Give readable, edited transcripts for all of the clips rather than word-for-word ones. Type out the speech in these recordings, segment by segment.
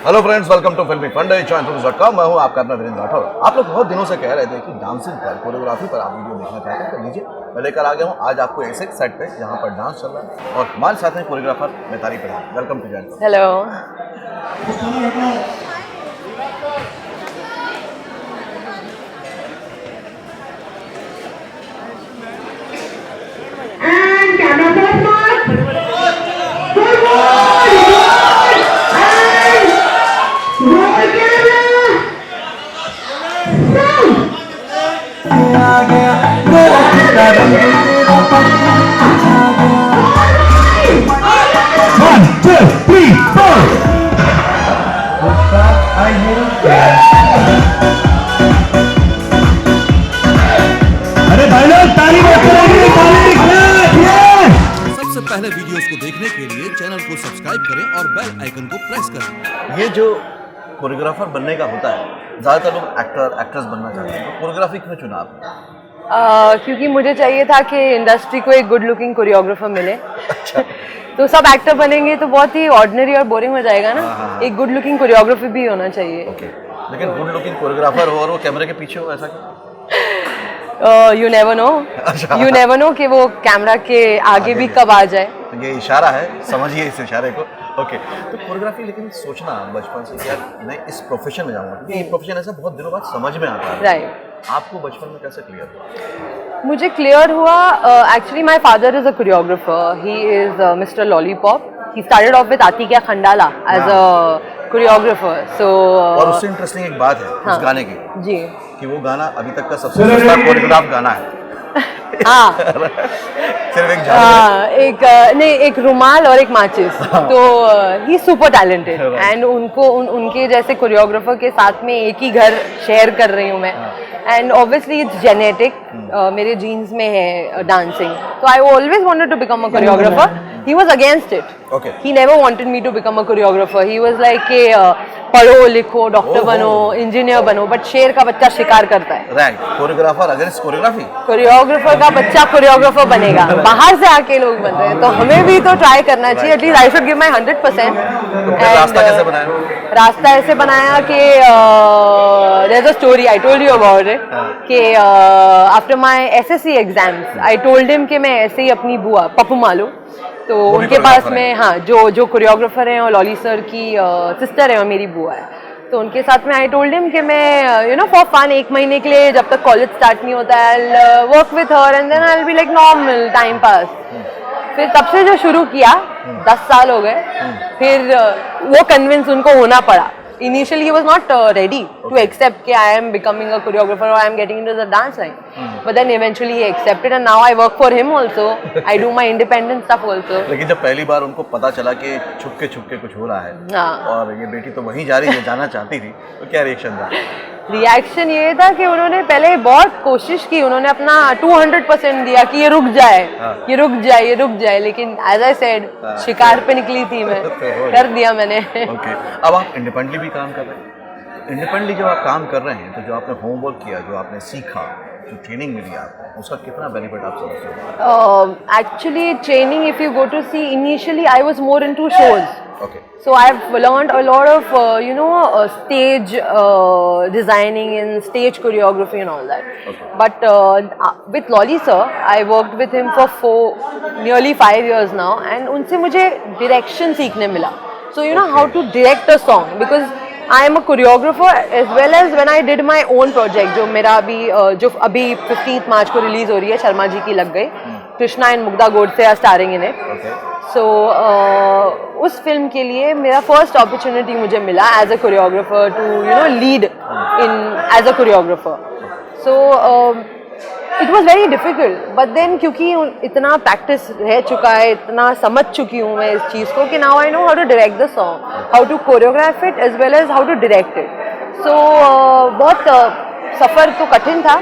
Hello friends, welcome to फिल्मी फंडे jointfilms.com। मैं हूं आपका अपना वीरेंद्र राठौर। आप लोग बहुत दिनों से कह रहे थे कि डांसिंग पर, कोरियोग्राफी पर आप वीडियो देखना चाहते हैं, तो लीजिए मैं लेकर आ गया हूं आज आपको ऐसे एक सेट पे जहां पर डांस चल रहा है और हमारे साथ हैं choreographer Mitali Pradhan. Welcome to joint. Hello. अरे भाई लोग ताली बजाइए, ताली सबसे पहले वीडियोस को देखने के लिए चैनल को सब्सक्राइब करें और बेल आइकन को प्रेस करें। ये जो कोरियोग्राफर बनने का होता है, ज़्यादातर लोग एक्टर एक्ट्रेस बनना चाहते हैं, तो कोरियोग्राफी क्यों चुना आपने? क्योंकि मुझे चाहिए था कि इंडस्ट्री को एक गुड लुकिंग कोरियोग्राफर मिले। तो सब एक्टर बनेंगे तो बहुत ही ऑर्डिनरी और बोरिंग हो जाएगा ना। एक गुड लुकिंग कोरियोग्राफर भी होना चाहिए। ओके, लेकिन गुड लुकिंग कोरियोग्राफर हो और वो कैमरे के पीछे हो, ऐसा क्यों? You never know, you never know कि वो कैमरा के आगे भी कब आ जाए। तो ये इशारा है, समझिए इस इशारे को। ओके, तो कोरियोग्राफी लेकिन सोचना बचपन से कि यार मैं इस प्रोफेशन में जाऊंगा, क्योंकि ये प्रोफेशन ऐसा बहुत दिनों बाद समझ में आता है। राइट। आपको बचपन में कैसे क्लियर हुआ? मुझे क्लियर हुआ, actually my father is a choreographer. He is mister lollipop. He started off with आतिक्या Khandala as a choreographer. So और उससे इंटरेस्टिंग एक बात है उस गाने की जी कि वो गाना अभी तक का सबसे सस्ता कोरियोग्राफ गाना है। हाँ। सिर्फ एक नहीं, एक रुमाल और एक माचिस। तो ही सुपर टैलेंटेड एंड उनके जैसे कोरियोग्राफर के साथ में एक ही घर शेयर कर रही हूँ मैं। एंड ऑब्वियसली इट्स जेनेटिक, मेरे जीन्स में है डांसिंग। तो I always wanted to become a choreographer. He was against it. He never wanted me to become a choreographer. He was like कि पढ़ो लिखो, डॉक्टर बनो, इंजीनियर बनो, बट शेर का बच्चा शिकार करता है। Right, choreographer against choreography. Choreographer का बच्चा कोरियोग्राफर बनेगा। बाहर से आके लोग बन रहे हैं, तो हमें भी तो ट्राई करना चाहिए। At least I should give my 100%। तो फिर रास्ता कैसे बनाया? रास्ता ऐसे बनाया कि there is a story I told you about it कि after my SSC exams I told him कि मैं ऐसे ही अपनी बुआ पप्पू मालू, तो उनके पास में, हाँ, जो कोरियोग्राफर हैं और लॉली सर की सिस्टर है और मेरी बुआ है, तो उनके साथ में आई टोल्ड हिम कि मैं यू नो फॉर फन 1 महीने के लिए, जब तक कॉलेज स्टार्ट नहीं होता है, work with her and then I will be like normal time pass. फिर तब से जो शुरू किया, 10 साल हो गए। फिर वो कन्विंस उनको होना पड़ा। Initially, he was not ready to accept कि I am becoming a choreographer or I am getting into the dance line. But then eventually he accepted and now I work for him also. I do my independent stuff also. लेकिन जब पहली बार उनको पता चला कि छुपके छुपके कुछ हो रहा है, हाँ, और ये बेटी तो वहीं जा रही है, जाना चाहती थी, तो क्या रिएक्शन था? रिएक्शन ये था कि उन्होंने पहले बहुत कोशिश की, उन्होंने अपना 200% दिया कि ये रुक जाए, ये रुक जाए, ये रुक जाए, लेकिन एज आई सेड, शिकार पे निकली थी मैं, कर दिया मैंने। ओके, अब आप इंडिपेंडेंटली भी काम कर रहे हैं। इंडिपेंडेंटली जब आप काम कर रहे हैं, तो जो आपने होमवर्क किया, जो आपने सीखा, जो ट्रेनिंग मिली आपको, उसका कितना बेनिफिट आप समझते हो? Actually, training, if you go to see, initially I was more into shows. Okay. So I've learned a lot of, stage designing and stage choreography and all that. Okay. But with Lolly sir, I worked with him for nearly 5 years now, and उनसे मुझे direction सीखने मिला. So you know how to direct a song, because I am a choreographer as well as when I did my own project, जो मेरा जो अभी 15th मार्च को release हो रही है, शर्मा जी की लग गई, Krishna and Mugdha Godse are starring in it. So उस फिल्म के लिए मेरा फर्स्ट अपॉर्चुनिटी मुझे मिला as a choreographer to lead in as a choreographer. So it was very difficult, but then क्योंकि इतना प्रैक्टिस रह चुका है, इतना समझ चुकी हूँ मैं इस चीज़ को कि now I know how to direct the song, how to choreograph it as well as how to direct it. So बहुत सफ़र तो कठिन था,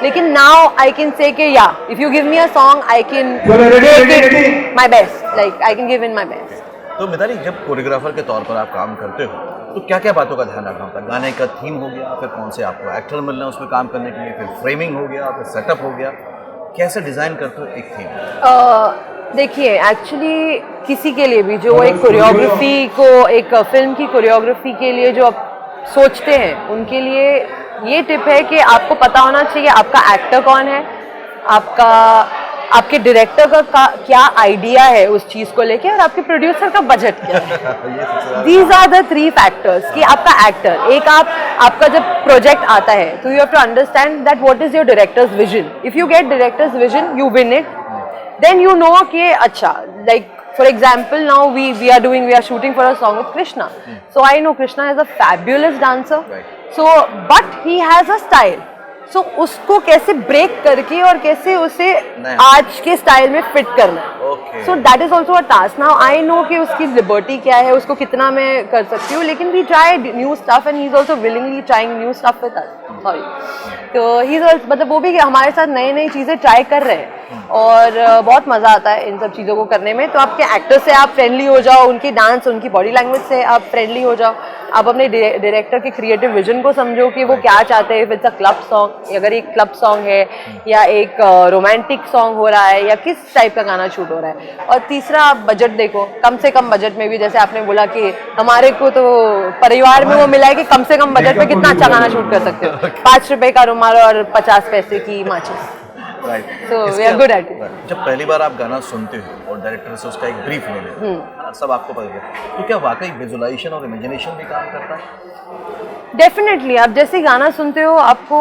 लेकिन नाउ आई कैन से कि या if you give me a song I can make my best, like I can give in my best. तो मिताली, जब कोरियोग्राफर के तौर पर आप काम करते हो, तो क्या क्या बातों का ध्यान रखना होता है? गाने का थीम हो गया, फिर कौन से आपको एक्टर मिलना है उसमें काम करने के लिए, फिर फ्रेमिंग हो गया, फिर सेटअप हो गया, कैसे डिज़ाइन करते हो एक थीम? देखिए एक्चुअली किसी के लिए भी जो एक कोरियोग्राफी को, एक फिल्म की कोरियोग्राफी के लिए जो आप सोचते हैं, उनके लिए ये टिप है कि आपको पता होना चाहिए आपका एक्टर कौन है, आपके डायरेक्टर का क्या आइडिया है उस चीज़ को लेके, और आपके प्रोड्यूसर का बजट क्या है। दीज आर द 3 फैक्टर्स कि आपका एक्टर, एक आपका जब प्रोजेक्ट आता है तो you have to understand that what is your director's vision. If you get director's vision, you win it, then you know कि अच्छा, like for example, now we are shooting for a song with Krishna. So I know Krishna is a fabulous dancer. Right. So but he has a style. So उसको कैसे break करके और कैसे उसे आज के स्टाइल में फिट करना है. Okay. So that is also a task. Now I know कि उसकी लिबर्टी क्या है, उसको कितना मैं कर सकती हूँ, लेकिन we try new stuff and he is also willingly trying new stuff with us. Sorry. तो he is also, मतलब वो भी हमारे साथ नई चीज़ें ट्राई कर रहे हैं और बहुत मज़ा आता है इन सब चीज़ों को करने में. तो आपके एक्टर से आप फ्रेंडली हो जाओ, उनकी डांस, उनकी बॉडी लैंग्वेज से आप फ्रेंडली हो जाओ, आप अपने डायरेक्टर के क्रिएटिव विजन को समझो कि वो क्या चाहते हैं. इट्स अ क्लब सॉन्ग, अगर एक क्लब सॉन्ग है या एक रोमांटिक सॉन्ग हो रहा है या किस टाइप का गाना शूट हो रहा है. और तीसरा आप बजट देखो, कम से कम बजट में भी, जैसे आपने बोला कि हमारे को तो परिवार में वो मिला है कि कम से कम बजट में कितना अच्छा गाना शूट कर सकते हो. 5 रुपए का रुमाल और 50 पैसे की माचिस. Right. So we are good at it. जब पहली बार आप गाना सुनते हो और डायरेक्टर से उसका एक ब्रीफ ले लेते हो, सब आपको पता है, तो क्या वाकई विजुअलाइजेशन और इमेजिनेशन भी काम करता है? डेफिनेटली. आप जैसे गाना सुनते हो आपको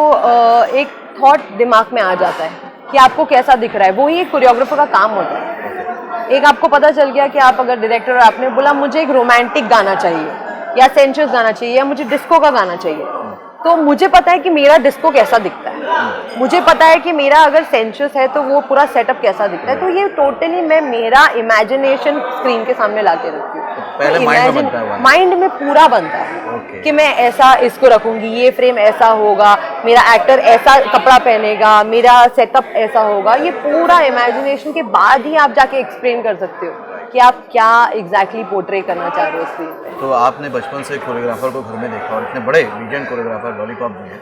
एक थॉट दिमाग में आ जाता है कि आपको कैसा दिख रहा है. वो ही एक कोरियोग्राफर का काम होता है. एक आपको पता चल गया कि आप अगर डायरेक्टर और आपने बोला मुझे एक रोमांटिक गाना चाहिए या सेंशुअस गाना चाहिए या मुझे डिस्को का गाना चाहिए, तो मुझे पता है कि मेरा डिस्को कैसा दिखता है, मुझे पता है कि मेरा अगर सेंशुअस है तो वो पूरा सेटअप कैसा दिखता है. तो ये टोटली मैं मेरा इमेजिनेशन स्क्रीन के सामने ला के रखती हूँ. पहले माइंड में पूरा बनता है कि मैं ऐसा इसको रखूंगी, ये फ्रेम ऐसा होगा, मेरा एक्टर ऐसा कपड़ा पहनेगा, मेरा सेटअप ऐसा होगा. ये पूरा इमेजिनेशन के बाद ही आप जाके एक्सप्लेन कर सकते हो कि आप क्या एग्जैक्टली पोर्ट्रे करना चाह रहे हो स्क्रीन पे. तो आपने बचपन से कोरियोग्राफर को घर में देखा और इतने बड़े लीजेंड कोरियोग्राफर लॉलीपॉप जी हैं,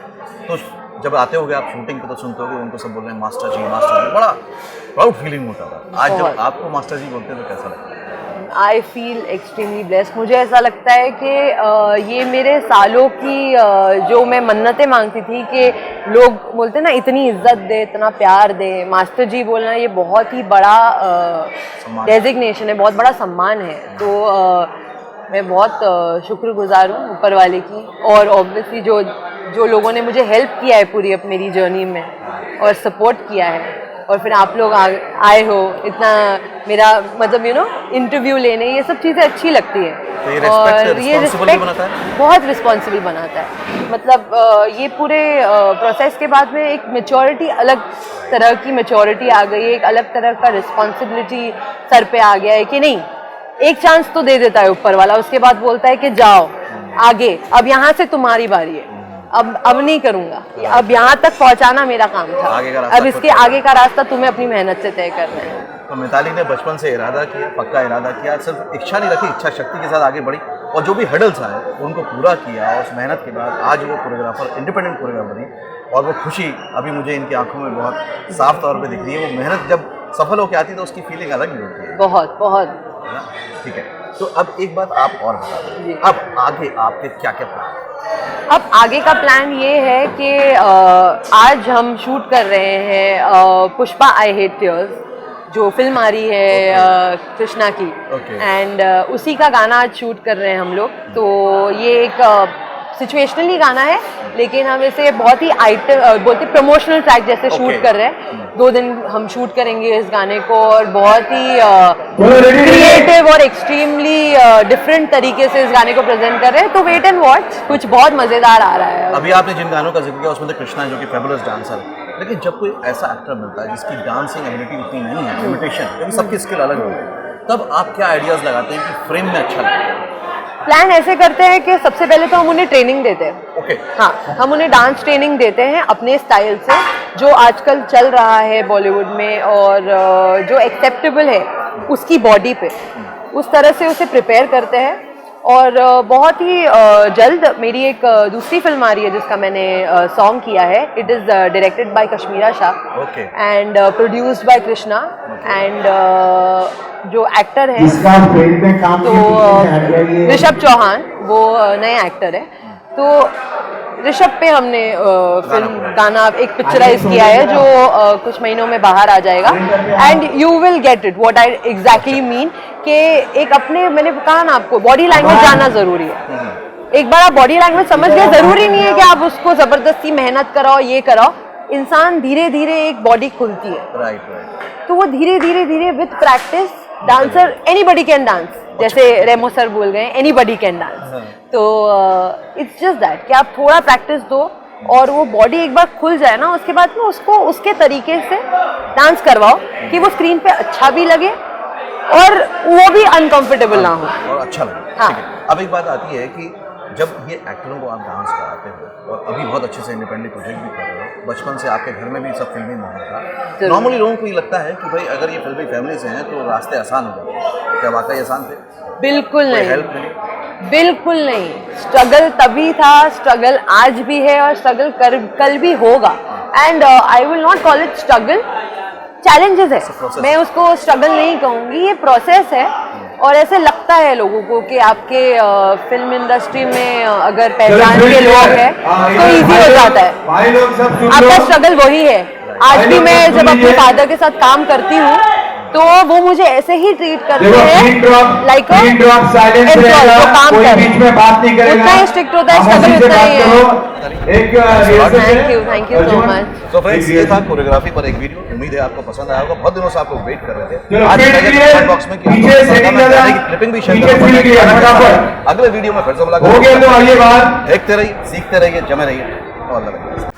तो जब आते होगे आप शूटिंग पे तो सुनते होगे उनको सब बोल रहे हैं मास्टर जी, बड़ा प्राउड फीलिंग होता था. आज जब आपको मास्टर जी बोलते हैं तो कैसा लगता है? I feel extremely blessed. मुझे ऐसा लगता है कि ये मेरे सालों की जो मैं मन्नतें मांगती थी कि लोग बोलते ना इतनी इज्जत दे, इतना प्यार दे, मास्टर जी बोलना ये बहुत ही बड़ा डेजिग्नेशन है, बहुत बड़ा सम्मान है. तो मैं बहुत शुक्रगुजार हूँ ऊपर वाले की, और ऑब्वियसली जो लोगों ने मुझे हेल्प किया है पूरी मेरी जर्नी में और सपोर्ट किया है, और फिर आप लोग आए हो इतना मेरा मतलब इंटरव्यू लेने, ये सब चीज़ें अच्छी लगती है. तो ये रिस्पेक्ट बहुत रिस्पॉन्सिबल बनाता है. मतलब ये पूरे प्रोसेस के बाद में एक मैच्योरिटी, अलग तरह की मैच्योरिटी आ गई है, एक अलग तरह का रिस्पॉन्सिबिलिटी सर पे आ गया है कि नहीं, एक चांस तो दे देता है ऊपर वाला, उसके बाद बोलता है कि जाओ आगे, अब यहाँ से तुम्हारी बारी है, अब नहीं करूँगा, अब यहाँ तक पहुँचाना मेरा काम था, अब इसके आगे का रास्ता तुम्हें अपनी मेहनत से तय करना है. तो मिताली ने बचपन से इरादा किया, पक्का इरादा किया, सिर्फ इच्छा नहीं रखी, इच्छा शक्ति के साथ आगे बढ़ी और जो भी हडल्स आए उनको पूरा किया, और उस मेहनत के बाद आज वो कोरियोग्राफर, इंडिपेंडेंट कोरियोग्राफर बनी. और वो खुशी अभी मुझे इनकी आंखों में बहुत साफ तौर पे दिख रही है. वो मेहनत जब सफल होकर आती है तो उसकी फीलिंग अलग ही होती है. बहुत बहुत. है ना? ठीक है. तो अब एक बात आप और बता दें, अब आगे आपके क्या क्या प्लान? अब आगे का प्लान ये है कि आज हम शूट कर रहे हैं पुष्पा आई हेट टीयर्स, जो फिल्म आ रही है कृष्णा की, एंड उसी का गाना आज शूट कर रहे हैं हम लोग. तो ये एक सिचुएशनली गाना है, लेकिन हम इसे बहुत ही बोलते प्रमोशनल ट्रैक जैसे शूट कर रहे हैं. 2 दिन हम शूट करेंगे इस गाने को, और बहुत ही क्रिएटिव और एक्सट्रीमली डिफरेंट तरीके से इस गाने को प्रेजेंट कर रहे हैं. तो वेट एंड वॉच, कुछ बहुत मजेदार आ रहा है. अभी आपने जिन गानों का जिक्र किया उसमें तो कृष्णा जो कि फेबुलस डांसर है, लेकिन जब कोई ऐसा एक्टर मिलता है जिसकी डांसिंग एबिलिटी उतनी नहीं है, लिमिटेशन, क्योंकि सबकी स्किल अलग होती है, तब आप क्या आइडियाज लगाते हैं कि फ्रेम में अच्छा लगे? प्लान ऐसे करते हैं कि सबसे पहले तो हम उन्हें ट्रेनिंग देते हैं. हाँ, हम उन्हें डांस ट्रेनिंग देते हैं अपने स्टाइल से, जो आजकल चल रहा है बॉलीवुड में और जो एक्सेप्टेबल है उसकी बॉडी पे, उस तरह से उसे प्रिपेयर करते हैं. और बहुत ही जल्द मेरी एक दूसरी फिल्म आ रही है जिसका मैंने सॉन्ग किया है. It is directed by Kashmira Shah Okay. And produced by Krishna and जो एक्टर है इसका फील्ड में काम तो ऋषभ चौहान वो नया एक्टर है. तो ऋषभ पे हमने फिल्म गाना एक पिक्चराइज किया है जो कुछ महीनों में बाहर आ जाएगा. And you will get it what I exactly mean कि एक अपने मैंने कहा ना आपको बॉडी लैंग्वेज जानना जरूरी है. एक बार आप बॉडी लैंग्वेज समझ गए जरूरी नहीं है कि आप उसको जबरदस्ती मेहनत कराओ ये कराओ. इंसान धीरे धीरे एक बॉडी खुलती है. राइट. तो वो धीरे धीरे धीरे with practice dancer anybody can dance जैसे रेमो सर बोल गए एनीबडी कैन डांस. तो इट्स जस्ट दैट कि आप थोड़ा प्रैक्टिस दो और वो बॉडी एक बार खुल जाए ना उसके बाद में उसको उसके तरीके से डांस करवाओ कि वो स्क्रीन पे अच्छा भी लगे और वो भी अनकंफर्टेबल ना हो और अच्छा लगे. हाँ. ठीक है. अब एक बात आती है कि जब ये एक्टरों को आप डांस कराते हो और अभी बहुत अच्छे से इंडिपेंडेंट प्रोजेक्ट भी कर रहे हो, बचपन से आपके घर में भी सब फिल्मी माहौल था. नॉर्मली लोगों को ये लगता है कि भाई अगर ये फिल्मी फैमिली से हैं तो रास्ते आसान हो जाते हैं. क्या वाकई आसान थे? बिल्कुल कोई नहीं हेल्प मिली? बिल्कुल नहीं. स्ट्रगल तभी था, स्ट्रगल आज भी है और स्ट्रगल कल भी होगा. And I will not call it struggle. Challenges है, मैं उसको स्ट्रगल नहीं कहूँगी. ये प्रोसेस है. और ऐसे लगता है लोगों को कि आपके फिल्म इंडस्ट्री में अगर पहचान के लोग हैं तो इजी हो जाता है. आपका स्ट्रगल वही है. आज भी मैं जब अपने फादर के साथ काम करती हूँ तो वो मुझे ऐसे ही ट्रीट करते हैं लाइक जो काम कर उतना ही स्ट्रिक्ट होता है. स्ट्रगल उतना ही है. Thank you so much. तो फ्रेंड्स ये था कोरियोग्राफी पर एक वीडियो. उम्मीद है आपको पसंद आया होगा. बहुत दिनों से आप लोग वेट कर रहे थे. आज कमेंट बॉक्स में क्लिपिंग भी शेयर करूंगा. अगले वीडियो में फिर से मुलाकात. देखते रहिए, सीखते रहिए, जमे रहिए. All the best.